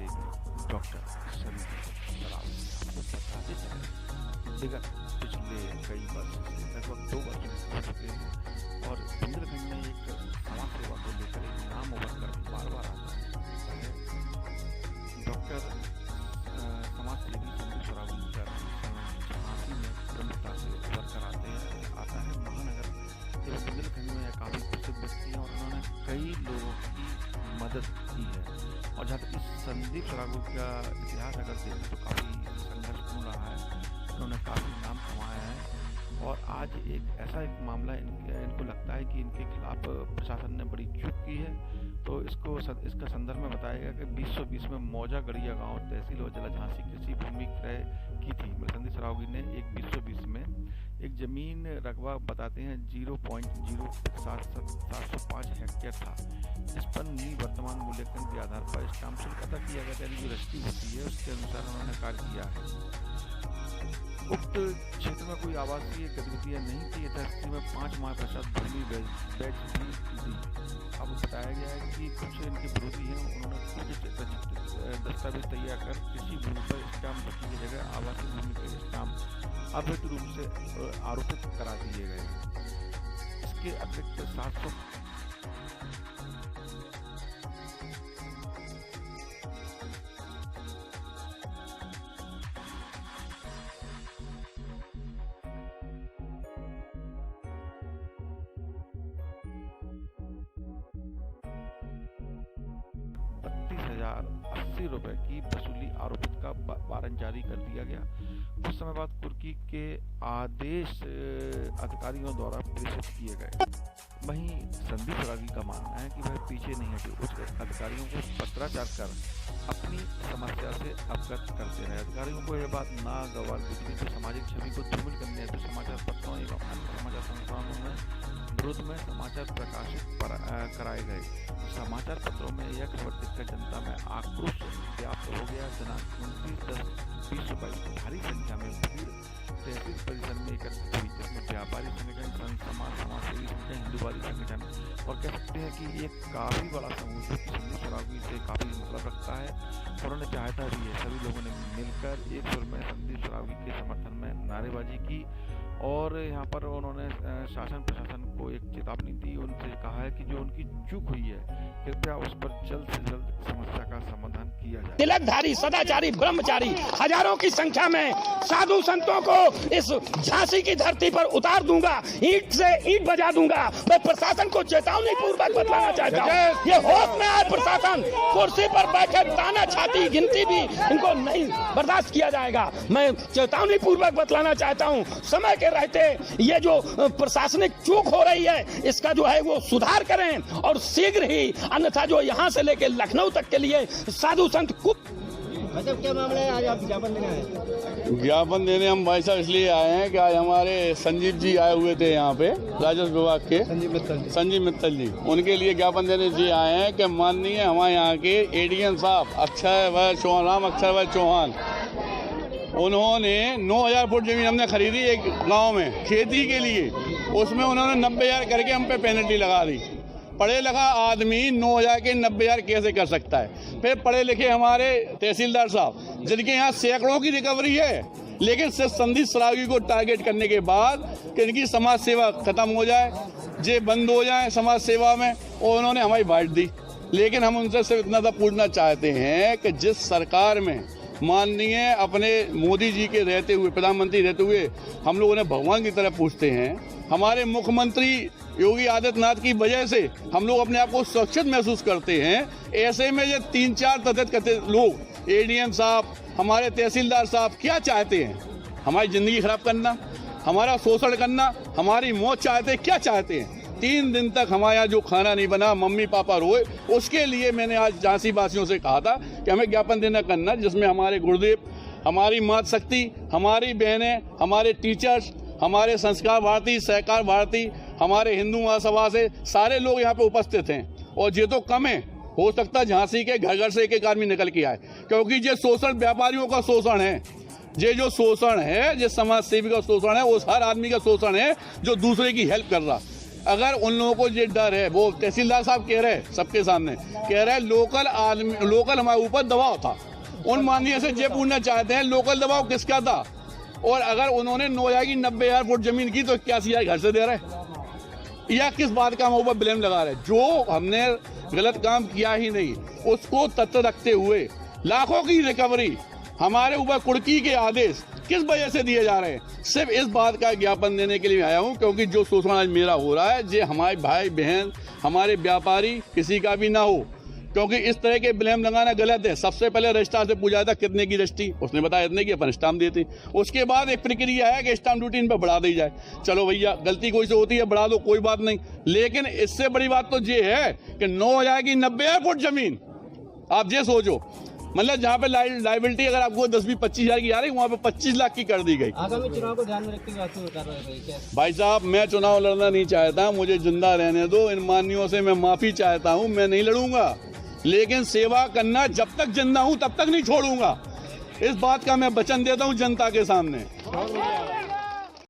सेवी डॉक्टर संदीप सरावगी आपको बताते चले विगत पिछले कई वर्ष से लगभग 2 वर्ष हो चुके हैं और बुंदेलखंड में एक समाज सेवा को लेकर एक नाम उभर कर बार बार आता है डॉक्टर समाज सेवी संदीप सरावगी का झांसी में प्रमुखता से उभर कर आता है। महानगर एवं बुंदेलखंड में काफ़ी प्रसिद्ध व्यक्ति हैं और उन्होंने कई लोगों की मदद की है। और जहाँ तक इस संदीप सरावगी का इतिहास अगर देखें तो काफ़ी संघर्षपूर्ण रहा है, उन्होंने काफ़ी नाम कमाया है और आज एक मामला इनको लगता है कि इनके खिलाफ प्रशासन ने बड़ी चूक की है। तो इसका संदर्भ में बताया गया कि 2020 में मौजा गड़िया गांव तहसील और जिला झांसी कृषि भूमि क्रय की थी। संदीप सरावगी ने 2020 में एक जमीन रकबा बताते हैं 0.0705 हेक्टेयर था, जिस पर वर्तमान मूल्यांकन के आधार पर स्टाम्प शुल्क अदा किया गया, यानी जो रजिस्ट्री होती है उसके अनुसार उन्होंने कार्य किया है। उक्त क्षेत्र में कोई आवासीय गतिविधियां नहीं थी तथा स्थिति में 5 माह पश्चात भूमि बेच दी। अब बताया गया है कि कुछ इनके विरोधी हैं, उन्होंने कुछ दस्तावेज तैयार कर कृषि भूमि पर स्टाम्प की जगह आवासीय भूमि के स्टाम्प अवैध रूप से आरोपित करा दिए गए। इसके अतिरिक्त 700 ₹32,080 की वसूली आरोपित का वारंट जारी कर दिया गया। कुछ समय बाद कुर्की के आदेश अधिकारियों द्वारा प्रेषित किए गए। वहीं संदीप सरावगी का मानना है कि वह पीछे नहीं हटे, उच्च अधिकारियों को पत्राचार कर अपनी समस्या से अवगत करते रहे। अधिकारियों को यह बात ना गवार गुजरी तो सामाजिक छवि को धूमिल करने हेतु समाचार पत्रों एवं अन्य समाचार संस्थानों में विरोध में समाचार प्रकाशित कराए गए। समाचार पत्रों में यह खबर देखकर जनता में आक्रोश व्याप्त हो गया। दिनांक 29/10/2022 को भारी संख्या में भीड़ तहसील परिसर में एकत्रित हुई, जिसमें व्यापारी संगठन, समाजसेवी संगठन, हिंदूवादी संगठन और कह सकते हैं कि एक काफ़ी बड़ा समूह जो कि संदीप सरावगी से काफ़ी मतलब रखता है और उन्हें चाहता भी है। सभी लोगों ने मिलकर एक सुर में संदीप सरावगी के समर्थन में नारेबाजी की और यहाँ पर उन्होंने शासन प्रशासन को एक चेतावनी दी। उनसे कहा है कि जो उनकी चूक हुई है कृपया उस पर जल्द से जल्द समस्या का समाधान किया जाए। तिलकधारी सदाचारी ब्रह्मचारी हजारों की संख्या में साधु संतों को इस झांसी की धरती पर उतार दूंगा, ईंट से ईंट बजा दूंगा। मैं प्रशासन को चेतावनी पूर्वक बतलाना चाहता हूँ, ये होश में आए प्रशासन, कुर्सी पर बैठे ताना छाती गिनती भी इनको नहीं बर्दाश्त किया जाएगा। मैं चेतावनी पूर्वक बतलाना चाहता हूँ, समय के रहते ये जो प्रशासनिक चूक हो रही है इसका जो है वो सुधार करें और शीघ्र ही, अन्यथा जो यहाँ से लेकर लखनऊ तक के लिए साधु संत क्या मामला है? आज आप ज्ञापन देने आए? ज्ञापन देने हम भाई साहब इसलिए आए हैं कि आज हमारे संजीव जी आए हुए थे यहाँ पे, राजस्व विभाग के संजीव मित्तल जी, उनके लिए ज्ञापन देने इसलिए आए हैं कि माननीय हमारे यहाँ के एडीएम साहब राम अक्षय भाई चौहान, उन्होंने 9,000 फुट जमीन हमने खरीदी एक गांव में खेती के लिए, उसमें उन्होंने 90,000 करके हम पे पेनल्टी लगा दी। पढ़े लिखा आदमी 9,000 के 90,000 कैसे कर सकता है? फिर पढ़े लिखे हमारे तहसीलदार साहब जिनके यहाँ सैकड़ों की रिकवरी है, लेकिन सिर्फ संदीप सरावगी को टारगेट करने के बाद कि इनकी समाज सेवा खत्म हो जाए, जे बंद हो जाए समाज सेवा में, और उन्होंने हमारी बाइट दी। लेकिन हम उनसे सिर्फ इतना तो पूछना चाहते हैं कि जिस सरकार में माननीय अपने मोदी जी के रहते हुए, प्रधानमंत्री रहते हुए हम लोग उन्हें भगवान की तरह पूछते हैं, हमारे मुख्यमंत्री योगी आदित्यनाथ की वजह से हम लोग अपने आप को सुरक्षित महसूस करते हैं। ऐसे में ये 3-4 तथाकथित लोग, एडीएम साहब, हमारे तहसीलदार साहब क्या चाहते हैं? हमारी ज़िंदगी खराब करना, हमारा शोषण करना, हमारी मौत चाहते हैं? क्या चाहते हैं? 3 दिन तक हमारे यहाँ जो खाना नहीं बना, मम्मी पापा रोए, उसके लिए मैंने आज झांसी वासियों से कहा था कि हमें ज्ञापन देना करना, जिसमें हमारे गुरुदेव, हमारी मात शक्ति, हमारी बहनें, हमारे टीचर्स, हमारे संस्कार भारती, सहकार भारती, हमारे हिंदू महासभा से सारे लोग यहाँ पे उपस्थित हैं। और ये तो कम है, हो सकता है झांसी के घर घर से एक आदमी निकल के आए, क्योंकि ये शोषण व्यापारियों का शोषण है। ये जो शोषण है, जो समाज सेवी का शोषण है, वो हर आदमी का शोषण है जो दूसरे की हेल्प कर रहा। अगर उन लोगों को ये डर है, वो तहसीलदार साहब कह रहे हैं सबके सामने, कह रहे हैं लोकल हमारे ऊपर दबाव था, उन माननीय से ये पूछना चाहते हैं लोकल दबाव किसका था, और अगर उन्होंने 90,000 फुट जमीन की तो 81,000 घर से दे रहे, या किस बात का हम ऊपर ब्लेम लगा रहे? जो हमने गलत काम किया ही नहीं, उसको तथ्य रखते हुए लाखों की रिकवरी हमारे ऊपर कुर्की के आदेश किस वजह से दिए जा रहे हैं, सिर्फ इस बात का ज्ञापन देने के लिए आया हूं, क्योंकि जो शोषण आज मेरा हो रहा है ये हमारे भाई बहन, हमारे व्यापारी किसी का भी ना हो, क्योंकि इस तरह के ब्लेम लगाना गलत है। सबसे पहले रजिस्ट्रार से पूछा था कितने की रजिस्ट्री, उसने बताया इतने की, अपन स्टाम्प देते। उसके बाद एक प्रक्रिया है कि स्टाम्प ड्यूटी इन पर बढ़ा दी जाए। चलो भैया, गलती कोई से होती है, बढ़ा दो, कोई बात नहीं, लेकिन इससे बड़ी बात तो ये है कि 9,000 की 90,000 फुट जमीन, आप ये सोचो, मतलब जहाँ पे लाइबिलिटी अगर आपको 10-20-25,000 की आ रही, वहाँ पे 25 लाख की कर दी गई। आगामी चुनाव को ध्यान में रखते हुए आपको बता रहे थे। भाई साहब, मैं चुनाव लड़ना नहीं चाहता, मुझे जिंदा रहने दो। इन माननीयों से मैं माफी चाहता हूँ, मैं नहीं लड़ूंगा, लेकिन सेवा करना जब तक जिंदा हूँ तब तक नहीं छोड़ूंगा। इस बात का मैं वचन देता हूँ जनता के सामने।